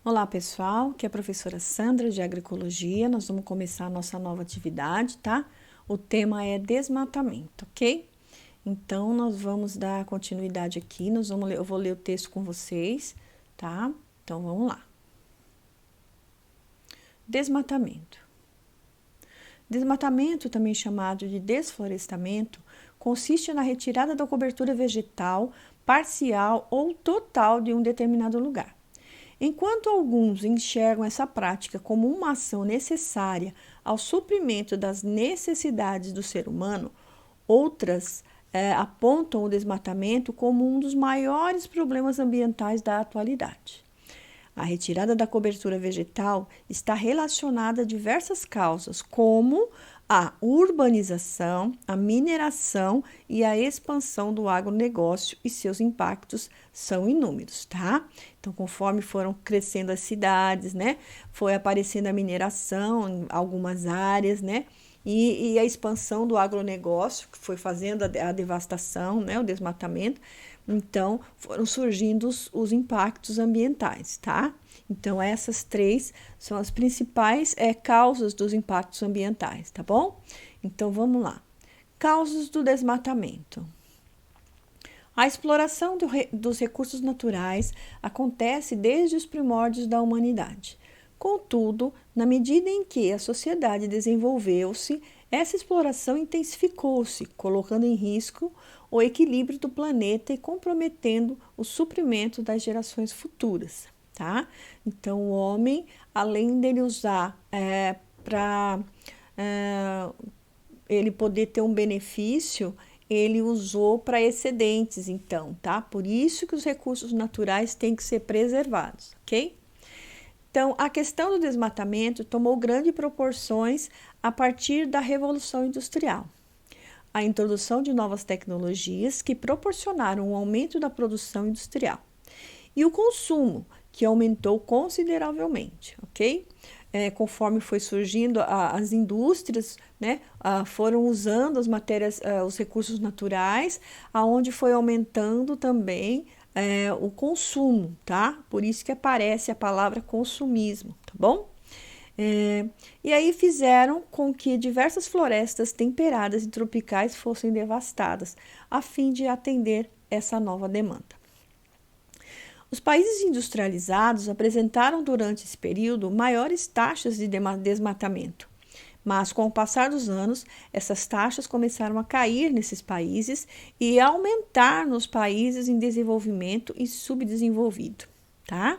Olá pessoal, aqui é a professora Sandra de Agroecologia. Nós vamos começar a nossa nova atividade, tá? O tema é desmatamento, ok? Então, nós vamos dar continuidade aqui, eu vou ler o texto com vocês, tá? Então, vamos lá. Desmatamento. Desmatamento, também chamado de desflorestamento, consiste na retirada da cobertura vegetal parcial ou total de um determinado lugar. Enquanto alguns enxergam essa prática como uma ação necessária ao suprimento das necessidades do ser humano, outras apontam o desmatamento como um dos maiores problemas ambientais da atualidade. A retirada da cobertura vegetal está relacionada a diversas causas, como a urbanização, a mineração e a expansão do agronegócio, e seus impactos são inúmeros, tá? Então, conforme foram crescendo as cidades, né, foi aparecendo a mineração em algumas áreas, né, e a expansão do agronegócio, que foi fazendo a devastação, né, o desmatamento. Então, foram surgindo os impactos ambientais, tá? Então, essas três são as principais causas dos impactos ambientais, tá bom? Então, vamos lá. Causas do desmatamento. A exploração dos recursos naturais acontece desde os primórdios da humanidade. Contudo, na medida em que a sociedade desenvolveu-se, essa exploração intensificou-se, colocando em risco o equilíbrio do planeta e comprometendo o suprimento das gerações futuras, tá? Então, o homem, além dele usar para ele poder ter um benefício, ele usou para excedentes, então, tá? Por isso que os recursos naturais têm que ser preservados, ok? Então, a questão do desmatamento tomou grandes proporções a partir da Revolução Industrial. A introdução de novas tecnologias que proporcionaram um aumento da produção industrial. E o consumo, que aumentou consideravelmente, ok? Conforme foi surgindo as indústrias, né, foram usando as matérias, os recursos naturais, aonde foi aumentando também o consumo, tá? Por isso que aparece a palavra consumismo, tá bom? E aí fizeram com que diversas florestas temperadas e tropicais fossem devastadas, a fim de atender essa nova demanda. Os países industrializados apresentaram durante esse período maiores taxas de desmatamento, mas com o passar dos anos, essas taxas começaram a cair nesses países e a aumentar nos países em desenvolvimento e subdesenvolvido, tá?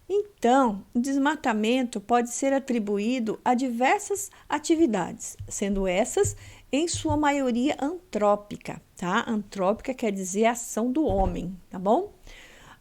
Então, o desmatamento pode ser atribuído a diversas atividades, sendo essas, em sua maioria, antrópica, tá? Antrópica quer dizer ação do homem, tá bom?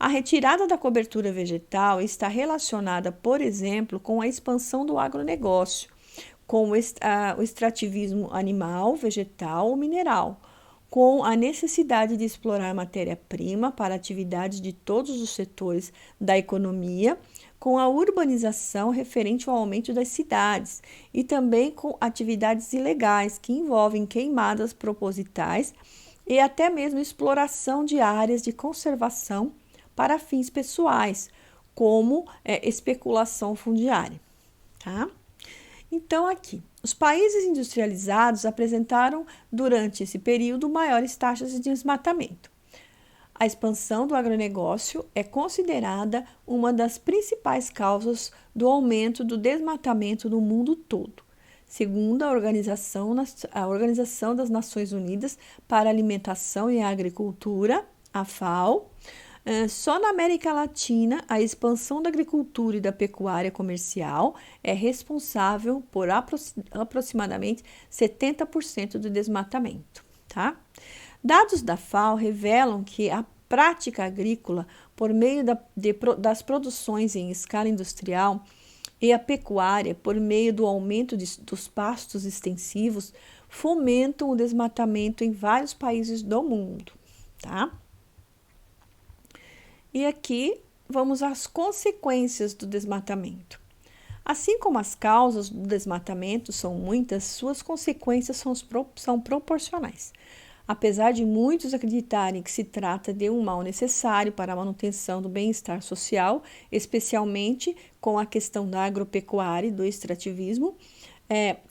A retirada da cobertura vegetal está relacionada, por exemplo, com a expansão do agronegócio, com o extrativismo animal, vegetal ou mineral, com a necessidade de explorar matéria-prima para atividades de todos os setores da economia, com a urbanização referente ao aumento das cidades e também com atividades ilegais que envolvem queimadas propositais e até mesmo exploração de áreas de conservação para fins pessoais, como especulação fundiária, tá? Então, aqui, os países industrializados apresentaram, durante esse período, maiores taxas de desmatamento. A expansão do agronegócio é considerada uma das principais causas do aumento do desmatamento no mundo todo, segundo a Organização das Nações Unidas para a Alimentação e a Agricultura, a FAO. Só na América Latina, a expansão da agricultura e da pecuária comercial é responsável por aproximadamente 70% do desmatamento, tá? Dados da FAO revelam que a prática agrícola, por meio das produções em escala industrial, e a pecuária, por meio do aumento dos pastos extensivos, fomentam o desmatamento em vários países do mundo, tá? E aqui vamos às consequências do desmatamento. Assim como as causas do desmatamento são muitas, suas consequências são proporcionais. Apesar de muitos acreditarem que se trata de um mal necessário para a manutenção do bem-estar social, especialmente com a questão da agropecuária e do extrativismo,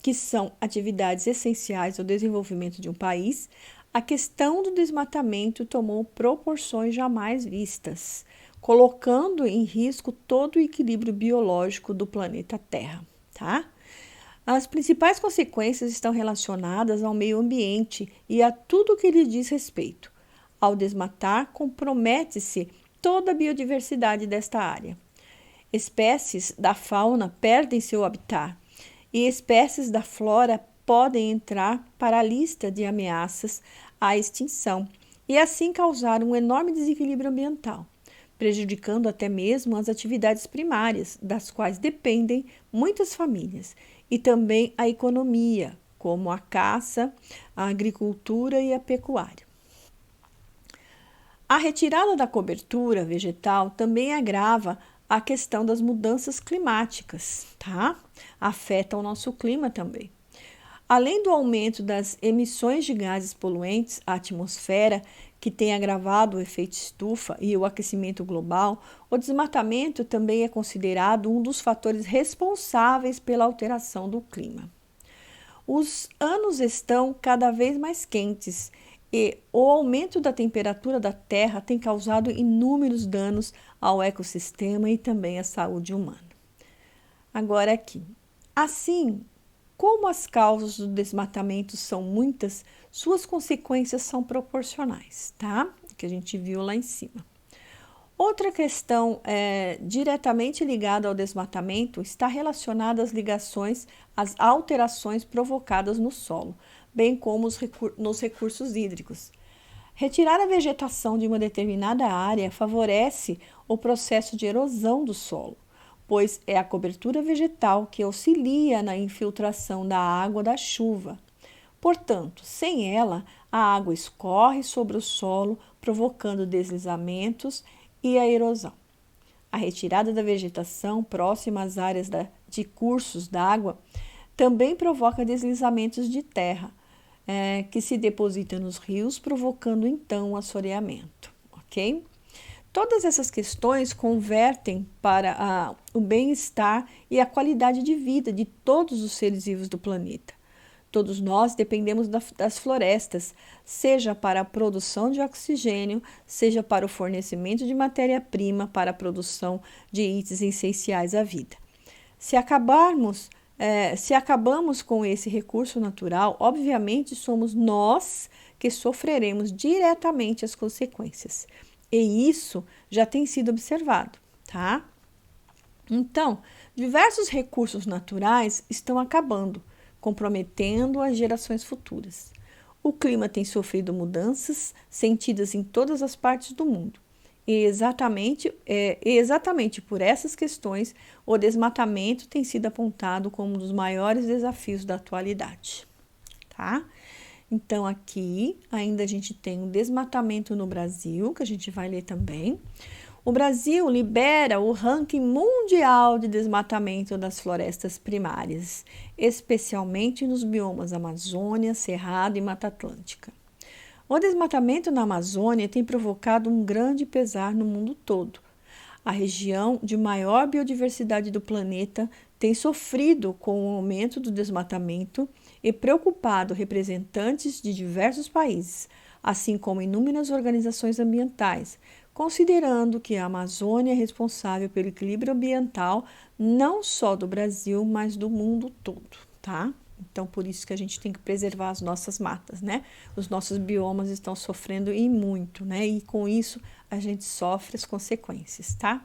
que são atividades essenciais ao desenvolvimento de um país, a questão do desmatamento tomou proporções jamais vistas, colocando em risco todo o equilíbrio biológico do planeta Terra, tá? As principais consequências estão relacionadas ao meio ambiente e a tudo que lhe diz respeito. Ao desmatar, compromete-se toda a biodiversidade desta área. Espécies da fauna perdem seu habitat e espécies da flora podem entrar para a lista de ameaças à extinção e assim causar um enorme desequilíbrio ambiental, prejudicando até mesmo as atividades primárias, das quais dependem muitas famílias, e também a economia, como a caça, a agricultura e a pecuária. A retirada da cobertura vegetal também agrava a questão das mudanças climáticas, tá? Afeta o nosso clima também. Além do aumento das emissões de gases poluentes à atmosfera, que tem agravado o efeito estufa e o aquecimento global, o desmatamento também é considerado um dos fatores responsáveis pela alteração do clima. Os anos estão cada vez mais quentes e o aumento da temperatura da Terra tem causado inúmeros danos ao ecossistema e também à saúde humana. Agora aqui, assim, como as causas do desmatamento são muitas, suas consequências são proporcionais, tá? Que a gente viu lá em cima. Outra questão diretamente ligada ao desmatamento está relacionada às ligações, às alterações provocadas no solo, bem como nos recursos hídricos. Retirar a vegetação de uma determinada área favorece o processo de erosão do solo, pois é a cobertura vegetal que auxilia na infiltração da água da chuva. Portanto, sem ela, a água escorre sobre o solo, provocando deslizamentos e a erosão. A retirada da vegetação próxima às áreas de cursos d'água também provoca deslizamentos de terra, que se depositam nos rios, provocando então o assoreamento, ok? Todas essas questões convertem para o bem-estar e a qualidade de vida de todos os seres vivos do planeta. Todos nós dependemos das florestas, seja para a produção de oxigênio, seja para o fornecimento de matéria-prima para a produção de itens essenciais à vida. Se acabamos com esse recurso natural, obviamente somos nós que sofreremos diretamente as consequências. E isso já tem sido observado, tá? Então, diversos recursos naturais estão acabando, comprometendo as gerações futuras. O clima tem sofrido mudanças sentidas em todas as partes do mundo. E exatamente por essas questões, o desmatamento tem sido apontado como um dos maiores desafios da atualidade, tá? Então, aqui ainda a gente tem o desmatamento no Brasil, que a gente vai ler também. O Brasil lidera o ranking mundial de desmatamento das florestas primárias, especialmente nos biomas Amazônia, Cerrado e Mata Atlântica. O desmatamento na Amazônia tem provocado um grande pesar no mundo todo. A região de maior biodiversidade do planeta tem sofrido com o aumento do desmatamento e preocupado representantes de diversos países, assim como inúmeras organizações ambientais, considerando que a Amazônia é responsável pelo equilíbrio ambiental não só do Brasil, mas do mundo todo, tá? Então, por isso que a gente tem que preservar as nossas matas, né? Os nossos biomas estão sofrendo e muito, né? E com isso a gente sofre as consequências, tá?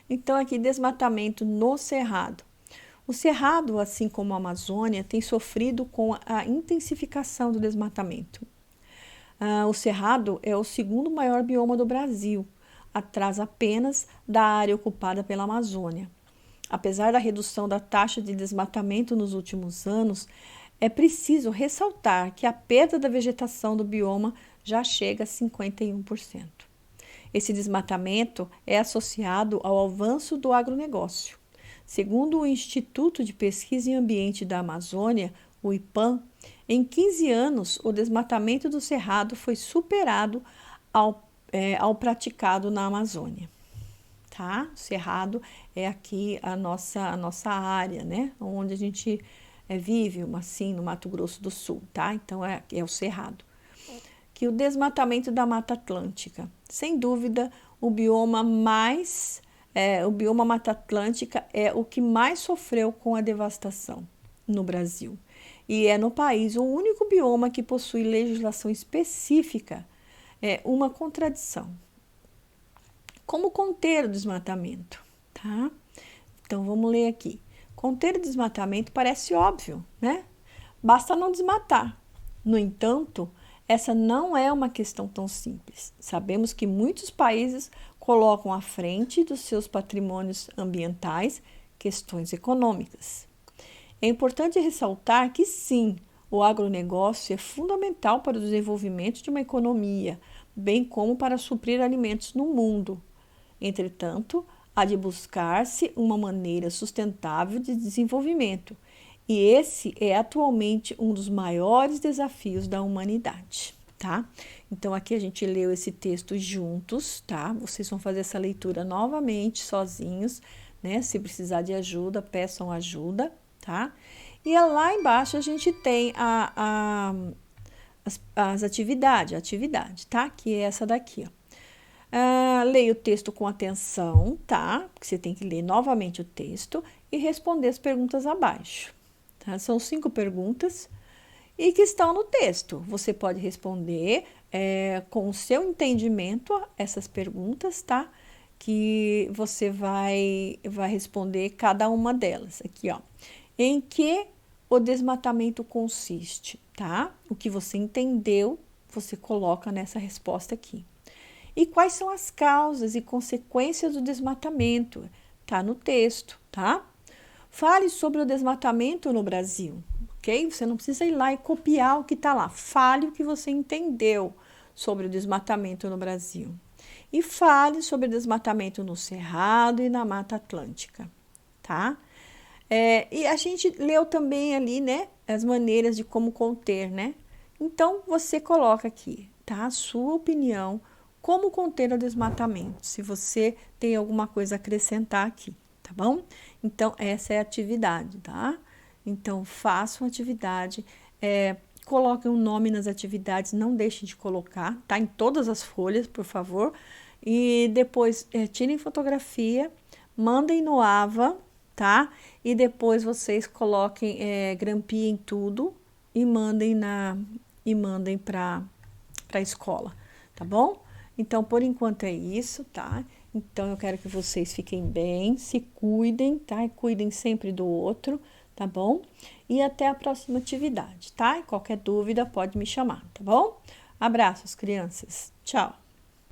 Então, aqui, desmatamento no Cerrado. O Cerrado, assim como a Amazônia, tem sofrido com a intensificação do desmatamento. O Cerrado é o segundo maior bioma do Brasil, atrás apenas da área ocupada pela Amazônia. Apesar da redução da taxa de desmatamento nos últimos anos, é preciso ressaltar que a perda da vegetação do bioma já chega a 51%. Esse desmatamento é associado ao avanço do agronegócio. Segundo o Instituto de Pesquisa em Ambiente da Amazônia, o IPAM, Em 15 anos, o desmatamento do cerrado foi superado ao praticado na Amazônia. Tá? O cerrado é aqui a nossa área, né? Onde a gente vive, assim, no Mato Grosso do Sul, tá? Então, é o cerrado. Que o desmatamento da Mata Atlântica, sem dúvida, o bioma Mata Atlântica é o que mais sofreu com a devastação no Brasil. E é no país o único bioma que possui legislação específica, uma contradição. Como conter o desmatamento, tá? Então, vamos ler aqui. Conter o desmatamento parece óbvio, né? Basta não desmatar. No entanto, essa não é uma questão tão simples. Sabemos que muitos países colocam à frente dos seus patrimônios ambientais questões econômicas. É importante ressaltar que sim, o agronegócio é fundamental para o desenvolvimento de uma economia, bem como para suprir alimentos no mundo. Entretanto, há de buscar-se uma maneira sustentável de desenvolvimento, e esse é atualmente um dos maiores desafios da humanidade, tá? Então, aqui a gente leu esse texto juntos, tá? Vocês vão fazer essa leitura novamente, sozinhos, né? Se precisar de ajuda, peçam ajuda, tá? E lá embaixo a gente tem as atividade, tá? Que é essa daqui, ó. Leia o texto com atenção, tá? Porque você tem que ler novamente o texto e responder as perguntas abaixo. Tá? São 5 perguntas e que estão no texto. Você pode responder com o seu entendimento essas perguntas, tá? Que você vai responder cada uma delas. Aqui, ó. Em que o desmatamento consiste, tá? O que você entendeu, você coloca nessa resposta aqui. E quais são as causas e consequências do desmatamento? Tá no texto, tá? Fale sobre o desmatamento no Brasil, ok? Você não precisa ir lá e copiar o que está lá. Fale o que você entendeu sobre o desmatamento no Brasil. E fale sobre o desmatamento no Cerrado e na Mata Atlântica, tá? E a gente leu também ali, né, as maneiras de como conter, né? Então, você coloca aqui, tá? A sua opinião, como conter o desmatamento, se você tem alguma coisa a acrescentar aqui, tá bom? Então, essa é a atividade, tá? Então, façam atividade, coloquem um nome nas atividades, não deixem de colocar, tá? Em todas as folhas, por favor. E depois, tirem fotografia, mandem no AVA, tá? E depois vocês coloquem, grampiem tudo e mandem para a escola, tá bom? Então, por enquanto é isso, tá? Então, eu quero que vocês fiquem bem, se cuidem, tá? E cuidem sempre do outro, tá bom? E até a próxima atividade, tá? E qualquer dúvida pode me chamar, tá bom? Abraços, crianças. Tchau!